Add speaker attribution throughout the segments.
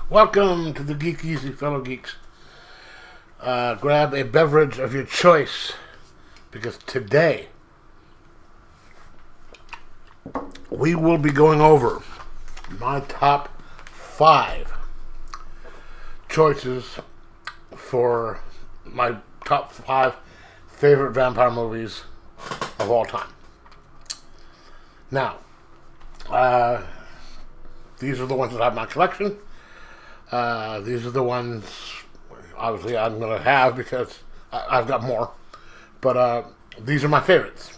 Speaker 1: Welcome to the Geek Easy, fellow geeks. Grab a beverage of your choice, because today we will be going over my top 5 choices for my top 5 favorite vampire movies of all time. Now, these are the ones that I have in my collection. These are the ones, obviously, I'm going to have because I've got more. But these are my favorites.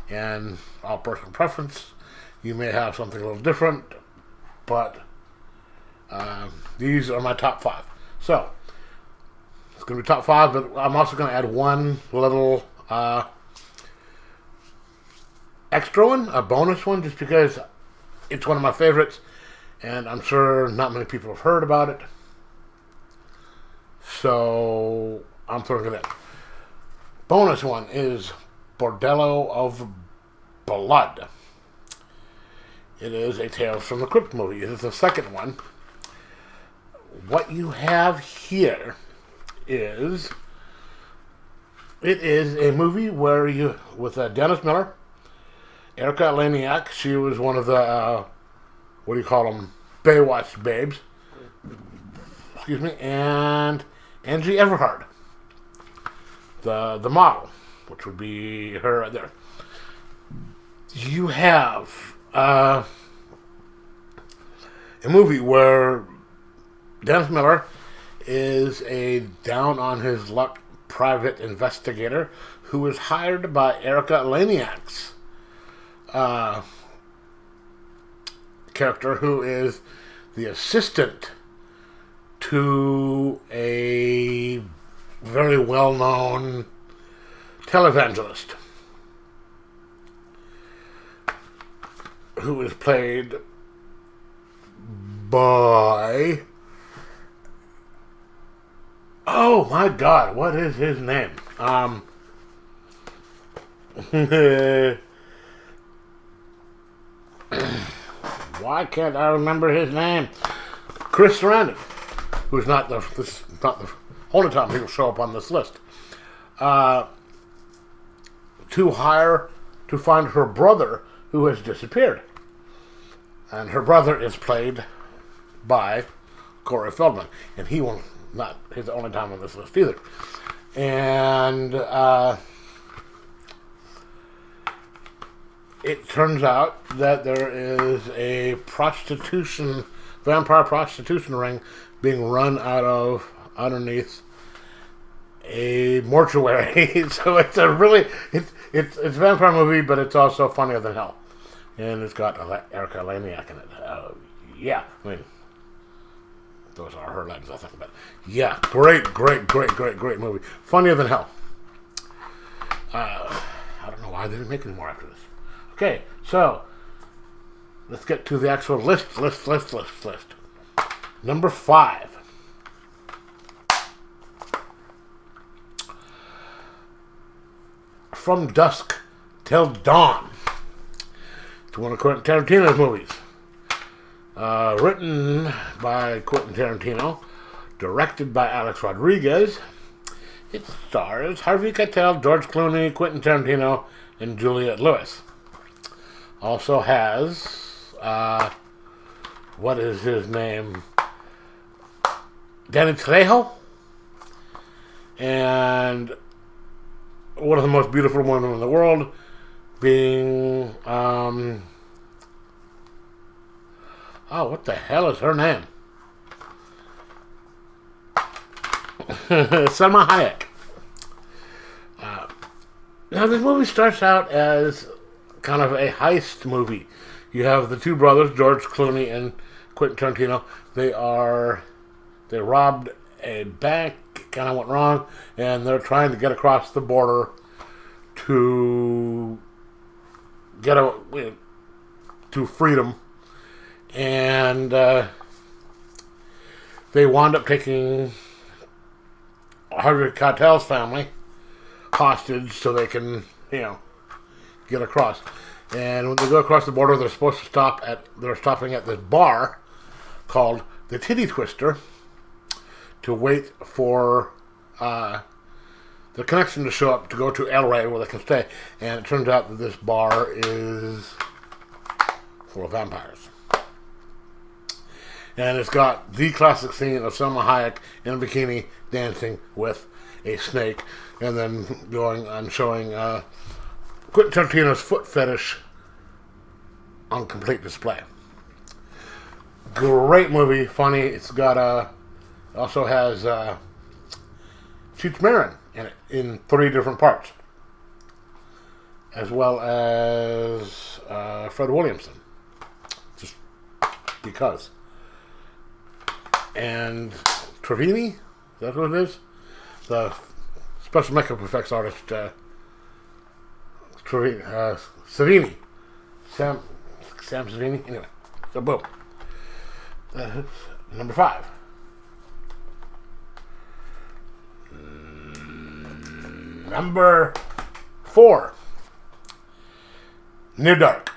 Speaker 1: And all personal preference. You may have something a little different. But these are my top 5. So, it's going to be top 5, but I'm also going to add one little extra one, a bonus one, just because it's one of my favorites. And I'm sure not many people have heard about it. So, I'm throwing it in. Bonus one is Bordello of Blood. It is a Tales from the Crypt movie. It is the second one. What you have here is... It is a movie where you... with Dennis Miller, Erica Eleniak. She was one of the... what do you call them? Baywatch babes. Excuse me. And Angie Everhard, the model, which would be her right there. You have a movie where Dennis Miller is a down-on-his-luck private investigator who is hired by Erica Eleniak's character, who is the assistant to a very well-known televangelist who is played by... oh my god, what is his name? Why can't I remember his name? Chris Sarandon, who's not the only time he will show up on this list. To find her brother who has disappeared. And her brother is played by Corey Feldman. And he will not his only time on this list either. And it turns out that there is a vampire prostitution ring being run underneath a mortuary. So it's a it's a vampire movie, but it's also funnier than hell. And it's got Erica Eleniak in it. Yeah, I mean, those are her legs, I think. But yeah, great movie. Funnier than hell. I don't know why they didn't make any more after this. Okay, so let's get to the actual list. Number 5. From Dusk Till Dawn. It's one of Quentin Tarantino's movies. Written by Quentin Tarantino, directed by Alex Rodriguez. It stars Harvey Keitel, George Clooney, Quentin Tarantino, and Juliette Lewis. Also has, what is his name? Danny Trejo. And one of the most beautiful women in the world being, what the hell is her name? Selma Hayek. Now, this movie starts out as kind of a heist movie. You have the two brothers, George Clooney and Quentin Tarantino. They robbed a bank, kind of went wrong, and they're trying to get across the border to get to freedom. And they wound up taking Harvey Keitel's family hostage so they can, get across. And when they go across the border, they're stopping at this bar called the titty twister to wait for the connection to show up to go to El Rey where they can stay. And it turns out that this bar is full of vampires. And it's got the classic scene of Salma Hayek in a bikini dancing with a snake, and then going and showing Quentin Tarantino's foot fetish on complete display. Great movie, funny. It's got also has Cheech Marin in it in 3 different parts, as well as Fred Williamson, just because. And Trevini, is that who it is? The special makeup effects artist, Savini. Sam Savini. Anyway, so boom. Number 5. Number 4. Near Dark.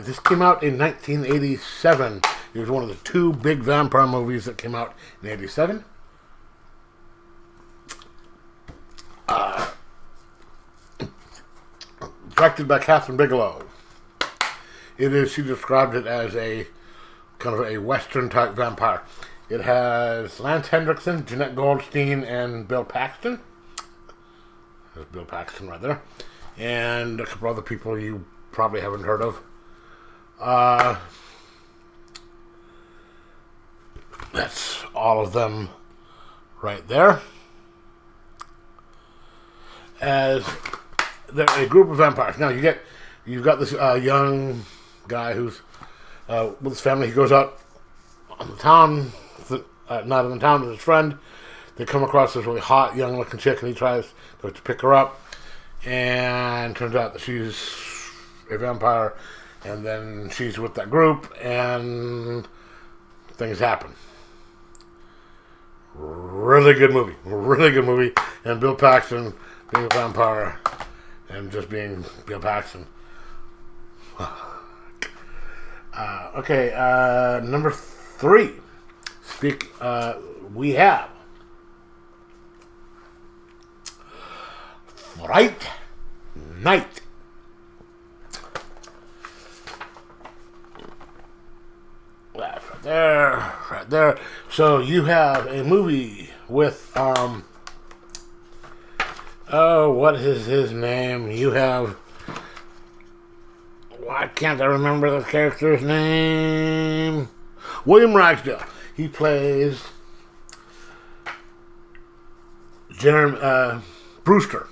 Speaker 1: This came out in 1987. It was one of the 2 big vampire movies that came out in 87. Directed by Catherine Bigelow. She described it as a kind of a Western type vampire. It has Lance Hendrickson, Jeanette Goldstein, and Bill Paxton. There's Bill Paxton right there. And a couple other people you probably haven't heard of. That's all of them right there. As they're a group of vampires. Now you've got this young guy who's with his family. He goes out on the town, not in the town with his friend. They come across this really hot, young-looking chick, and he tries to pick her up. And turns out that she's a vampire, and then she's with that group, and things happen. Really good movie, and Bill Paxton being a vampire, and just being Bill Paxton. Number 3. We have Fright Night. That's right there. So you have a movie with what is his name? You have, why can't I remember the character's name? William Ragsdale. He plays Brewster.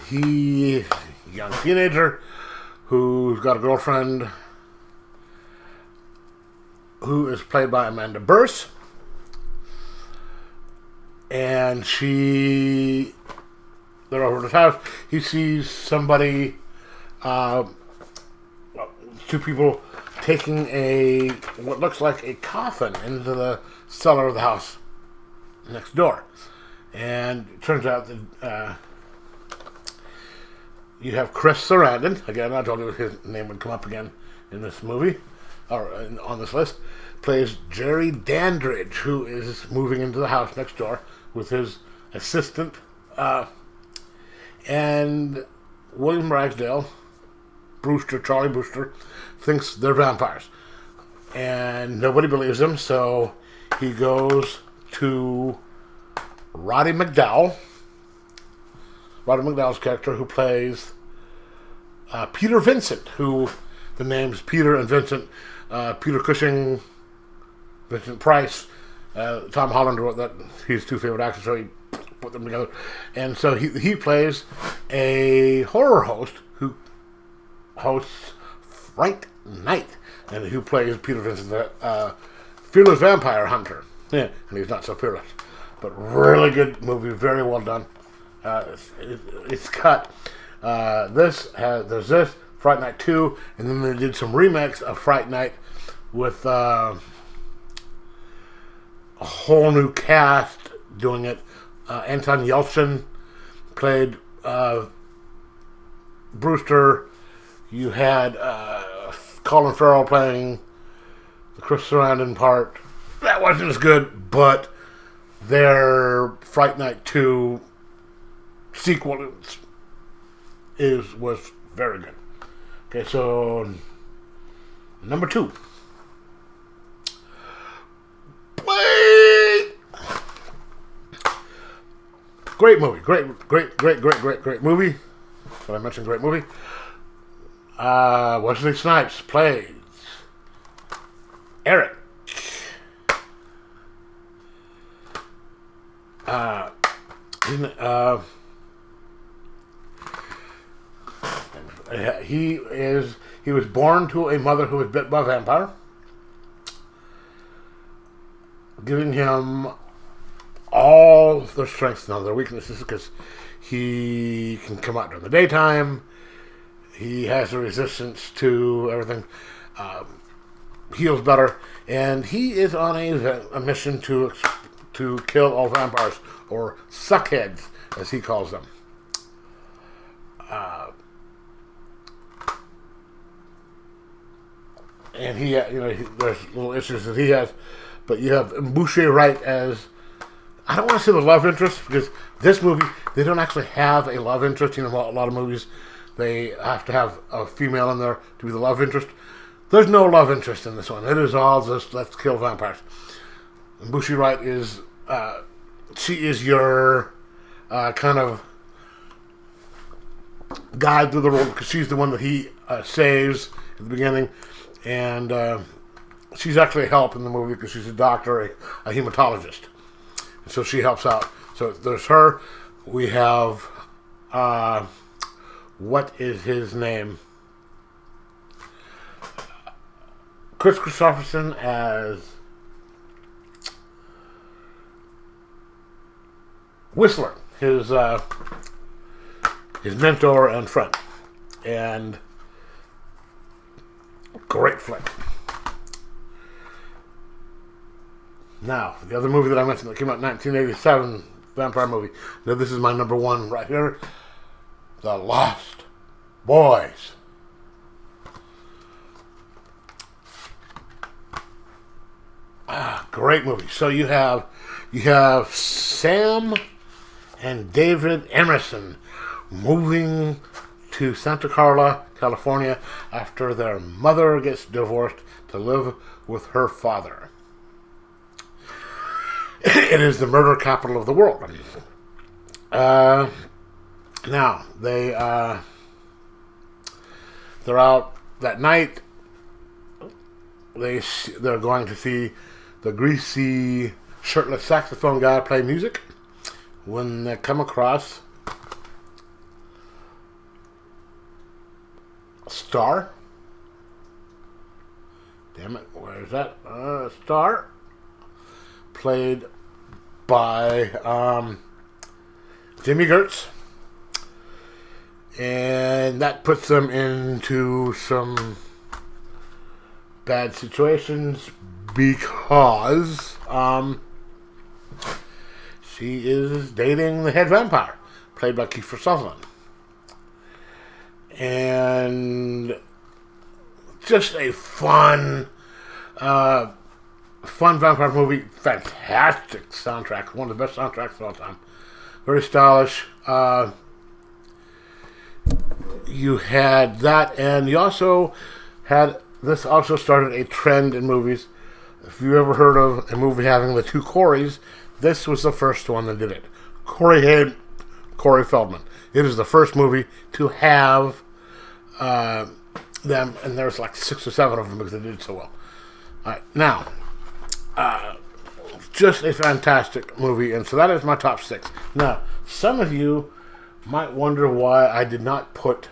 Speaker 1: He, young teenager who's got a girlfriend who is played by Amanda Burse, and they're over at his house. He sees somebody, 2 people taking what looks like a coffin into the cellar of the house next door. And it turns out that you have Chris Sarandon. Again, I told you his name would come up again in this movie, or on this list. Plays Jerry Dandridge, who is moving into the house next door with his assistant. And William Ragsdale, Charlie Brewster, thinks they're vampires. And nobody believes him, so he goes to Roddy McDowall's character, who plays Peter Vincent, who the names Peter and Vincent, Peter Cushing, Vincent Price, Tom Holland wrote that, his 2 favorite actors, so he put them together. And so he plays a horror host who hosts Fright Night, and who plays Peter Vincent, the fearless vampire hunter. Yeah, and he's not so fearless. But really good movie, very well done. It's cut. There's this, Fright Night 2, and then they did some remakes of Fright Night with a whole new cast doing it. Anton Yelchin played Brewster. You had Colin Farrell playing the Chris Sarandon part. That wasn't as good, but their Fright Night 2 sequel was very good. Okay, so number 2. Great movie. Great movie. Did I mention great movie? Wesley Snipes plays Eric. He was born to a mother who was bit by a vampire, giving him all their strengths and all their weaknesses, because he can come out during the daytime. He has a resistance to everything. Heals better, and he is on a mission to kill all vampires, or suckheads, as he calls them. And there's little issues that he has, but you have Boucher Wright as, I don't want to say the love interest, because this movie, they don't actually have a love interest. A lot of movies, they have to have a female in there to be the love interest. There's no love interest in this one. It is all just, let's kill vampires. And Boucher Wright is, she is your kind of guide through the world, because she's the one that he saves at the beginning. And she's actually a help in the movie, because she's a doctor, a hematologist. And so she helps out. So there's her. We have, what is his name? Chris Christopherson as Whistler, his mentor and friend. And great flick. Now, the other movie that I mentioned that came out in 1987, vampire movie. Now, this is my number 1 right here. The Lost Boys. Great movie. So you have Sam and David Emerson moving to Santa Carla, California, after their mother gets divorced to live with her father. It is the murder capital of the world. Now they're out that night. They're going to see the greasy, shirtless saxophone guy play music, when they come across Star. Damn it, where is that? Star. Played by Jimmy Gertz. And that puts them into some bad situations, because she is dating the head vampire, played by Kiefer Sutherland. And just a fun vampire movie. Fantastic soundtrack. One of the best soundtracks of all time. Very stylish. You had that, and you also had, this also started a trend in movies. If you ever heard of a movie having the 2 Coreys, this was the first one that did it. Corey Haim, Corey Feldman. It is the first movie to have them, and there's like 6 or 7 of them because they did so well. All right, now, just a fantastic movie, and so that is my top 6. Now, some of you might wonder why I did not put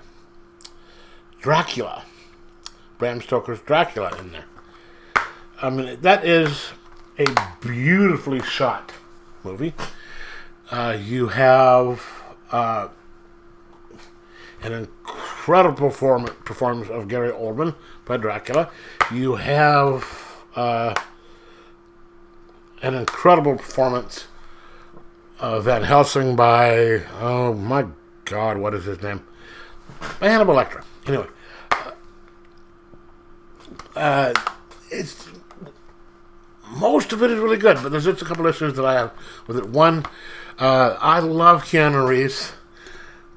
Speaker 1: Dracula, Bram Stoker's Dracula, in there. I mean, that is a beautifully shot movie. You have an incredible performance of Gary Oldman by Dracula. You have an incredible performance of Van Helsing by, oh my God, what is his name? By Hannibal Lecter. Anyway, It's most of it is really good, but there's just a couple issues that I have with it. One, I love Keanu Reeves,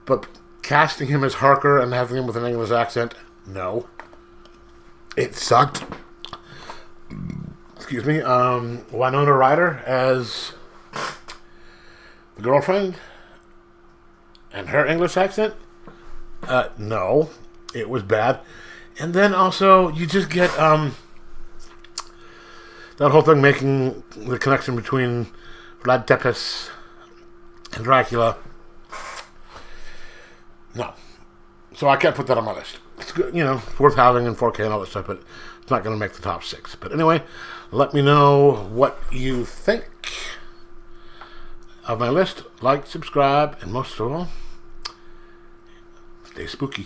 Speaker 1: but casting him as Harker and having him with an English accent, no. It sucked. Excuse me. Winona Ryder as the girlfriend and her English accent, no. It was bad. And then also, you just get that whole thing making the connection between Vlad Tepes and Dracula. No. So I can't put that on my list. It's good, it's worth having in 4K and all that stuff, but it's not going to make the top 6. But anyway, let me know what you think of my list. Like, subscribe, and most of all, stay spooky.